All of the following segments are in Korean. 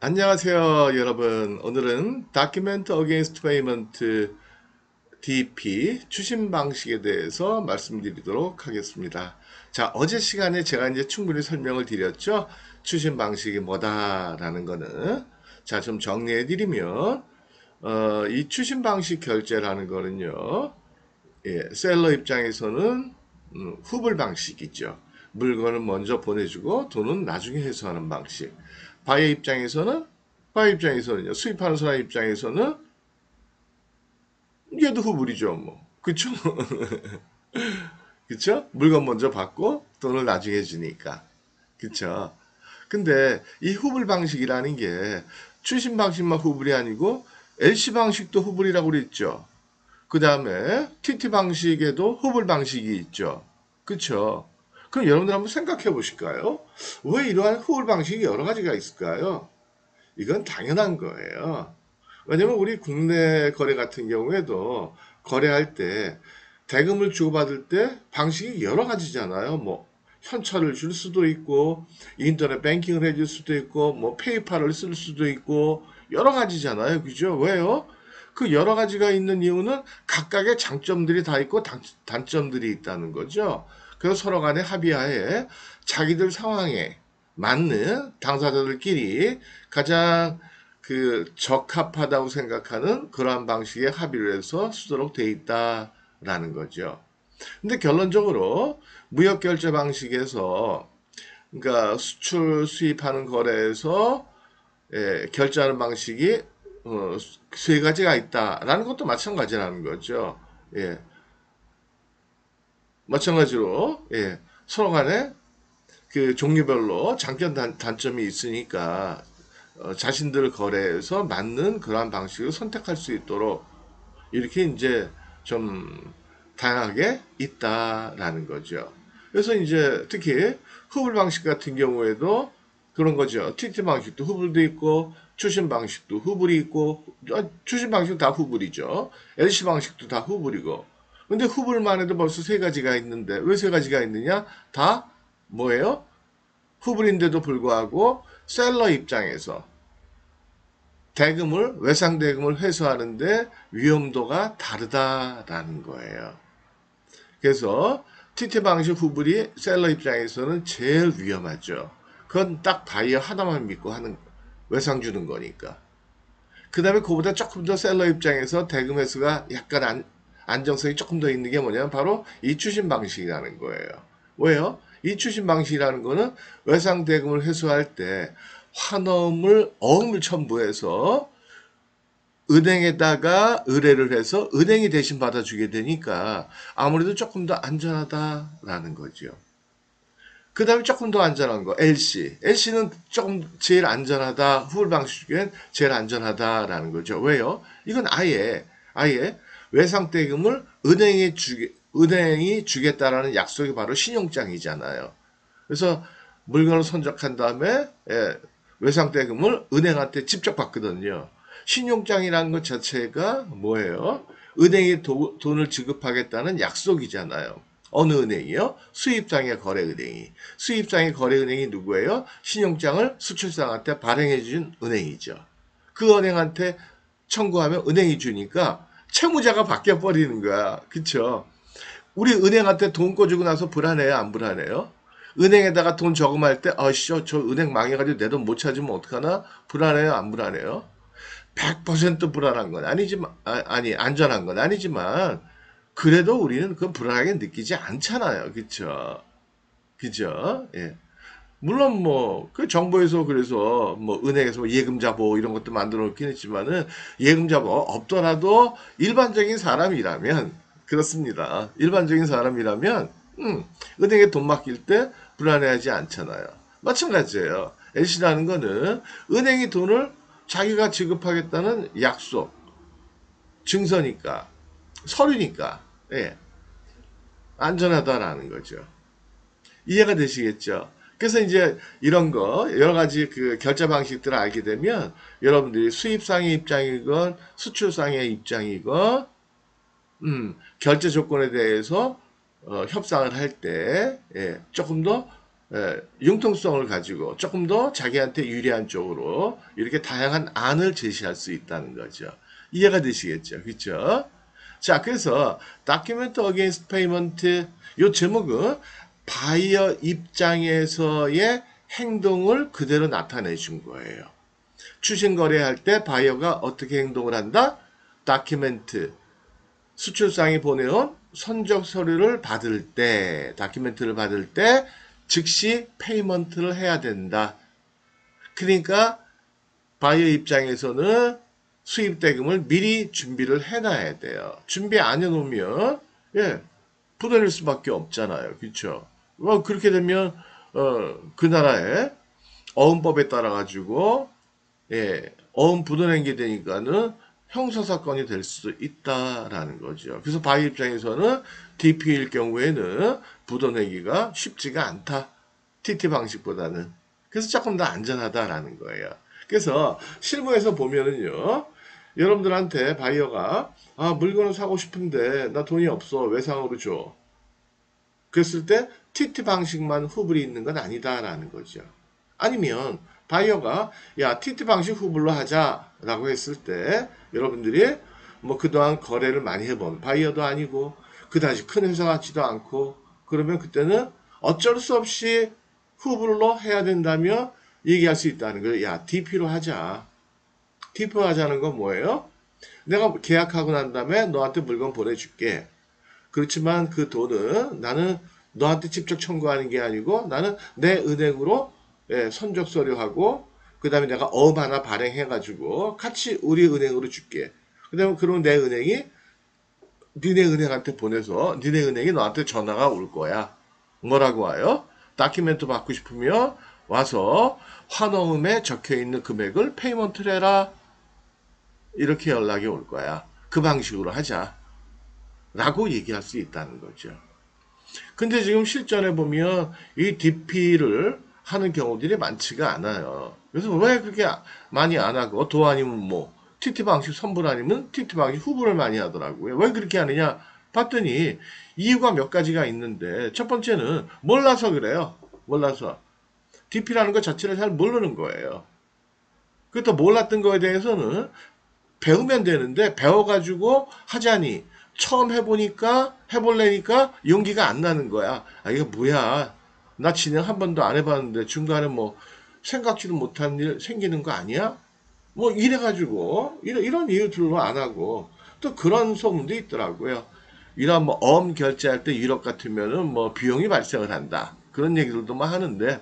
안녕하세요, 여러분. 오늘은 Document Against Payment DP 추심 방식에 대해서 말씀드리도록 하겠습니다. 자, 어제 시간에 제가 이제 충분히 설명을 드렸죠. 추심 방식이 뭐다라는 거는. 자, 좀 정리해 드리면, 이 추심 방식 결제라는 거는요, 셀러 입장에서는 후불 방식이죠. 물건을 먼저 보내주고 돈은 나중에 회수하는 방식. 바이어 입장에서는 바이어 입장에서는요. 수입하는 사람 입장에서는 얘도 후불이죠, 뭐. 그쵸? 그쵸? 물건 먼저 받고 돈을 나중에 주니까. 그쵸? 근데 이 후불 방식이라는 게 추심 방식만 후불이 아니고 LC 방식도 후불이라고 그랬죠. 그 다음에 TT 방식에도 후불 방식이 있죠. 그쵸? 그럼 여러분들 한번 생각해 보실까요? 왜 이러한 후불 방식이 여러 가지가 있을까요? 이건 당연한 거예요. 왜냐면 우리 국내 거래 같은 경우에도 거래할 때 대금을 주고받을 때 방식이 여러 가지잖아요. 뭐 현찰을 줄 수도 있고 인터넷 뱅킹을 해줄 수도 있고 뭐 페이팔을 쓸 수도 있고 여러 가지잖아요. 그죠? 왜요? 그 여러 가지가 있는 이유는 각각의 장점들이 다 있고 단점들이 있다는 거죠. 그래서 서로 간에 합의하에 자기들 상황에 맞는 당사자들끼리 가장 적합하다고 생각하는 그러한 방식의 합의를 해서 쓰도록 돼 있다라는 거죠. 근데 결론적으로 무역결제 방식에서 그러니까 수출 수입하는 거래에서 결제하는 방식이 세 가지가 있다라는 것도 마찬가지라는 거죠. 예, 마찬가지로 서로 간에 그 종류별로 장점 단점이 있으니까 자신들 거래에서 맞는 그러한 방식을 선택할 수 있도록 이렇게 이제 좀 다양하게 있다라는 거죠. 그래서 이제 특히 후불 방식 같은 경우에도 그런 거죠. TT 방식도 후불도 있고 추심 방식도 후불이 있고 추심 방식도 다 후불이죠. LC 방식도 다 후불이고. 근데 후불만 해도 벌써 세 가지가 있는데 왜 세 가지가 있느냐? 다 뭐예요? 후불인데도 불구하고 셀러 입장에서 대금을 외상 대금을 회수하는데 위험도가 다르다라는 거예요. 그래서 TT 방식 후불이 셀러 입장에서는 제일 위험하죠. 그건 딱 바이어 하나만 믿고 하는 외상 주는 거니까. 그 다음에 그보다 조금 더 셀러 입장에서 대금 회수가 약간 안정성이 조금 더 있는 게 뭐냐면 바로 이 추심 방식이라는 거예요. 왜요? 이 추심 방식이라는 거는 외상 대금을 회수할 때 환원을 어음을 첨부해서 은행에다가 의뢰를 해서 은행이 대신 받아주게 되니까 아무래도 조금 더 안전하다라는 거죠. 그 다음에 조금 더 안전한 거, LC. LC는 조금 제일 안전하다, 후불 방식 중엔 제일 안전하다라는 거죠. 왜요? 이건 아예 외상대금을 은행이 주겠다라는 약속이 바로 신용장이잖아요. 그래서 물건을 선적한 다음에 외상대금을 은행한테 직접 받거든요. 신용장이라는 것 자체가 뭐예요? 은행이 돈을 지급하겠다는 약속이잖아요. 어느 은행이요? 수입장의 거래은행이. 수입장의 거래은행이 누구예요? 신용장을 수출상한테 발행해준 은행이죠. 그 은행한테 청구하면 은행이 주니까 채무자가 바뀌어 버리는 거야. 그쵸? 우리 은행한테 돈 꿔주고 나서 불안해요? 안 불안해요? 은행에다가 돈 저금할 때, 아씨, 저 은행 망해가지고 내 돈 못 찾으면 어떡하나? 불안해요? 안 불안해요? 100% 불안한 건 아니지만, 아니, 안전한 건 아니지만, 그래도 우리는 그 불안하게 느끼지 않잖아요. 그쵸? 그죠? 예. 물론 뭐, 그 정부에서 그래서 뭐 은행에서 뭐 예금자보 이런 것도 만들어 놓긴 했지만은 예금자보 없더라도 일반적인 사람이라면, 그렇습니다. 일반적인 사람이라면, 은행에 돈 맡길 때 불안해하지 않잖아요. 마찬가지예요. LC라는 거는 은행이 돈을 자기가 지급하겠다는 약속, 증서니까, 서류니까, 예, 안전하다라는 거죠. 이해가 되시겠죠? 그래서 이제 이런 거, 여러 가지 그 결제 방식들을 알게 되면 여러분들이 수입상의 입장이건 수출상의 입장이건, 결제 조건에 대해서 협상을 할 때, 조금 더 융통성을 가지고 조금 더 자기한테 유리한 쪽으로 이렇게 다양한 안을 제시할 수 있다는 거죠. 이해가 되시겠죠? 그렇죠? 자, 그래서 Document Against Payment 이 제목은 바이어 입장에서의 행동을 그대로 나타내 준 거예요. 추신 거래할 때 바이어가 어떻게 행동을 한다? 다큐멘트 수출상이 보내온 선적 서류를 받을 때, 다큐멘트를 받을 때 즉시 페이먼트를 해야 된다. 그러니까 바이어 입장에서는 수입 대금을 미리 준비를 해놔야 돼요. 준비 안 해놓으면 부도낼 수밖에 없잖아요. 그렇죠? 그렇게 되면 그 나라의 어음법에 따라 가지고 어음 부도낸 게 되니까는 형사사건이 될 수도 있다라는 거죠. 그래서 바이 입장에서는 DP일 경우에는 부도내기가 쉽지가 않다. TT 방식보다는. 그래서 조금 더 안전하다라는 거예요. 그래서 실무에서 보면은요. 여러분들한테 바이어가 물건을 사고 싶은데 나 돈이 없어. 외상으로 줘. 그랬을 때 TT 방식만 후불이 있는 건 아니다라는 거죠. 아니면 바이어가 야 TT 방식 후불로 하자라고 했을 때 여러분들이 뭐 그동안 거래를 많이 해본 바이어도 아니고 그다지 큰 회사 같지도 않고 그러면 그때는 어쩔 수 없이 후불로 해야 된다며 얘기할 수 있다는 거예요. 야 DP로 하자. DP로 하자는 건 뭐예요? 내가 계약하고 난 다음에 너한테 물건 보내줄게. 그렇지만 그 돈은 나는 너한테 직접 청구하는 게 아니고 나는 내 은행으로 선적 서류하고 그 다음에 내가 어음 하나 발행해가지고 같이 우리 은행으로 줄게. 그 다음에 그러면 내 은행이 니네 은행한테 보내서 니네 은행이 너한테 전화가 올 거야. 뭐라고 와요? 다큐멘트 받고 싶으면 와서 환어음에 적혀있는 금액을 페이먼트를 해라. 이렇게 연락이 올 거야. 그 방식으로 하자. 라고 얘기할 수 있다는 거죠. 근데 지금 실전에 보면 이 DP를 하는 경우들이 많지가 않아요. 그래서 왜 그렇게 많이 안 하고 도 아니면 뭐 TT 방식 선불 아니면 TT 방식 후불을 많이 하더라고요. 왜 그렇게 하느냐 봤더니 이유가 몇 가지가 있는데 첫 번째는 몰라서 그래요. 몰라서 DP라는 것 자체를 잘 모르는 거예요. 그것도 몰랐던 거에 대해서는 배우면 되는데 배워가지고 하자니 처음 해보니까 해볼래니까 용기가 안 나는 거야. 이게 뭐야? 나 진행 한 번도 안 해봤는데 중간에 뭐 생각지도 못한 일 생기는 거 아니야? 뭐 이래가지고 이런 이유들로 안 하고 또 그런 소문도 있더라고요. 이런 뭐 어음 결제할 때 유럽 같으면은 뭐 비용이 발생을 한다. 그런 얘기들도 막 하는데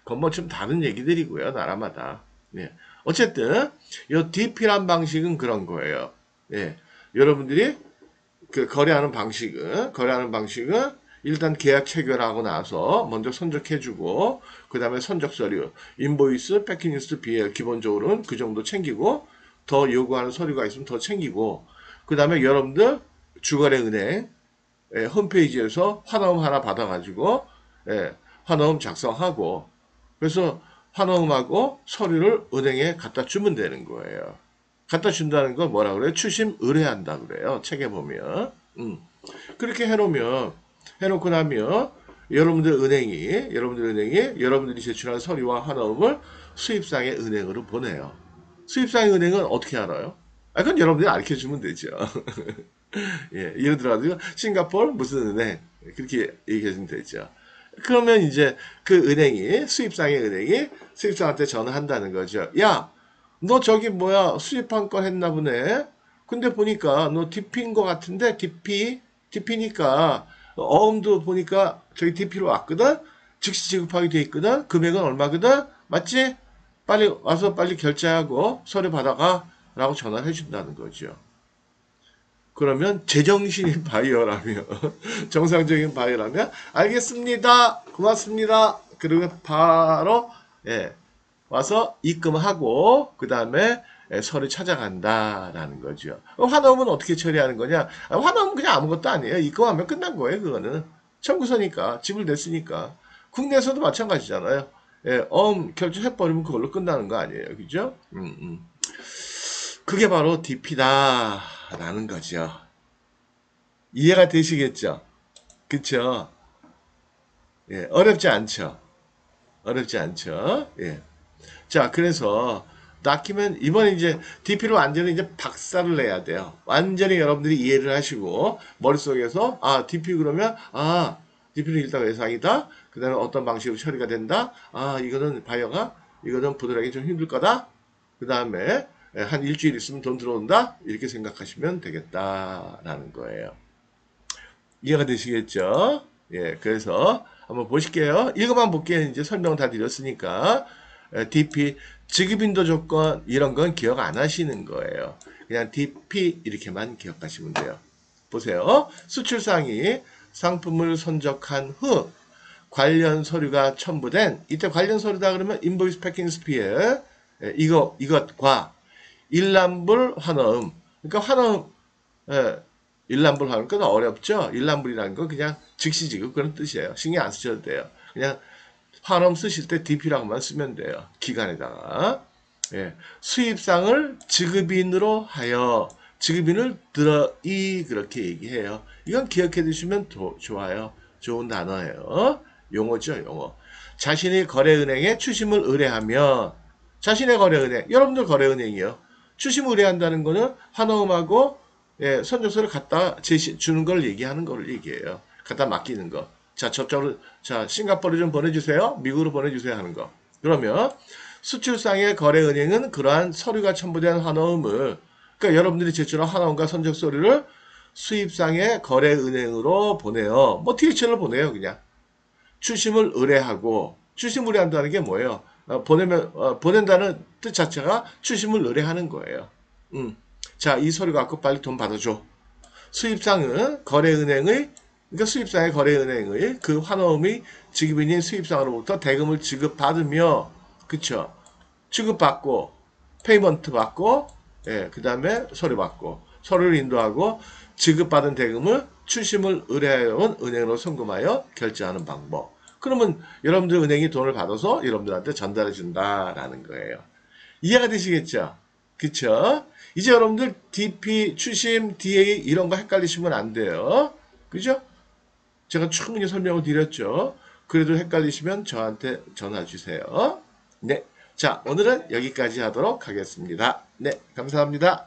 그건 뭐 좀 다른 얘기들이고요. 나라마다. 예. 어쨌든 이 DP란 방식은 그런 거예요. 예. 여러분들이 그 거래하는 방식은 일단 계약 체결하고 나서 먼저 선적해주고 그 다음에 선적 서류, 인보이스, 패키니스, BL 기본적으로는 그 정도 챙기고 더 요구하는 서류가 있으면 더 챙기고 그 다음에 여러분들 주거래 은행 홈페이지에서 환어음 하나 받아가지고 환어음 작성하고 그래서 환어음하고 서류를 은행에 갖다 주면 되는 거예요. 갖다 준다는 건 뭐라 그래요? 추심 의뢰한다 그래요. 책에 보면. 그렇게 해놓고 나면 여러분들이 제출한 서류와 환어음을 수입상의 은행으로 보내요. 수입상의 은행은 어떻게 알아요? 그건 여러분들이 알려주면 되죠. 예, 예를 들어가지고 싱가포르 무슨 은행 그렇게 얘기해주면 되죠. 그러면 이제 그 수입상의 은행이 수입상한테 전화한다는 거죠. 야, 너 저기 뭐야 수입한 건 했나 보네. 근데 보니까 너 DP인 거 같은데 DP니까 어음도 보니까 저기 DP로 왔거든. 즉시 지급하게 돼 있거든. 금액은 얼마거든. 맞지? 빨리 와서 빨리 결제하고 서류 받아가 라고 전화를 해준다는 거죠. 그러면 제정신인 바이어라면 정상적인 바이어라면 알겠습니다. 고맙습니다. 그리고 바로 와서 입금하고 그 다음에 서류 찾아간다라는 거죠. 환어음은 어떻게 처리하는 거냐? 환어음은 그냥 아무것도 아니에요. 입금하면 끝난 거예요. 그거는 청구서니까 지불됐으니까 국내에서도 마찬가지잖아요. 결제해버리면 그걸로 끝나는 거 아니에요. 그죠? 그게 바로 DP다라는 거죠. 이해가 되시겠죠? 그쵸? 예, 어렵지 않죠. 어렵지 않죠. 예. 자, 그래서 낚이면 이번에 이제 DP를 완전히 이제 박살을 내야 돼요. 완전히 여러분들이 이해를 하시고 머릿속에서 아, DP 그러면 아, DP는 일단 외상이다. 그다음에 어떤 방식으로 처리가 된다. 아, 이거는 바이어가 이거는 부들하기 좀 힘들 거다. 그다음에 한 일주일 있으면 돈 들어온다. 이렇게 생각하시면 되겠다라는 거예요. 이해가 되시겠죠? 예, 그래서 한번 보실게요. 이것만 볼게요. 이제 설명 다 드렸으니까. DP, 지급인도 조건, 이런 건 기억 안 하시는 거예요. 그냥 DP 이렇게만 기억하시면 돼요. 보세요. 수출상이 상품을 선적한 후 관련 서류가 첨부된, 이때 관련 서류다 그러면 인보이스 패킹 스피어, 이것과 일람불 환어음. 그러니까 환어음, 예, 일람불 하는 건 어렵죠? 일람불이라는 건 그냥 즉시 지급 그런 뜻이에요. 신경 안 쓰셔도 돼요. 그냥 환엄 쓰실 때 DP라고만 쓰면 돼요. 기간에다가. 예. 수입상을 지급인으로 하여 지급인을 들어이 그렇게 얘기해요. 이건 기억해 두시면 좋아요. 좋은 단어예요. 용어죠, 용어. 자신이 거래은행에 추심을 의뢰하면 자신의 거래은행, 여러분들 거래은행이요. 추심 의뢰한다는 거는 환어음하고 예, 선적서를 갖다 주는 걸 얘기하는 걸 얘기해요. 갖다 맡기는 거. 자, 저쪽으로, 자, 싱가포르 좀 보내주세요. 미국으로 보내주세요 하는 거. 그러면 수출상의 거래은행은 그러한 서류가 첨부된 환어음을, 그러니까 여러분들이 제출한 환어음과 선적 서류를 수입상의 거래은행으로 보내요. 뭐 DHL로 보내요, 그냥. 추심을 의뢰하고, 추심 의뢰한다는 게 뭐예요? 보낸다는 뜻 자체가 추심을 의뢰하는 거예요. 자, 이 서류 갖고 빨리 돈 받아줘. 수입상은 거래은행의, 그러니까 수입상의 거래은행의 그 환어음이 지급인인 수입상으로부터 대금을 지급받으며, 그쵸? 지급받고, 페이먼트 받고, 예, 그 다음에 서류 받고, 서류를 인도하고, 지급받은 대금을 추심을 의뢰해온 은행으로 송금하여 결제하는 방법. 그러면 여러분들 은행이 돈을 받아서 여러분들한테 전달해 준다라는 거예요. 이해가 되시겠죠? 그쵸? 이제 여러분들 DP, 추심, DA 이런 거 헷갈리시면 안 돼요. 그죠? 제가 충분히 설명을 드렸죠. 그래도 헷갈리시면 저한테 전화 주세요. 네. 자, 오늘은 여기까지 하도록 하겠습니다. 네. 감사합니다.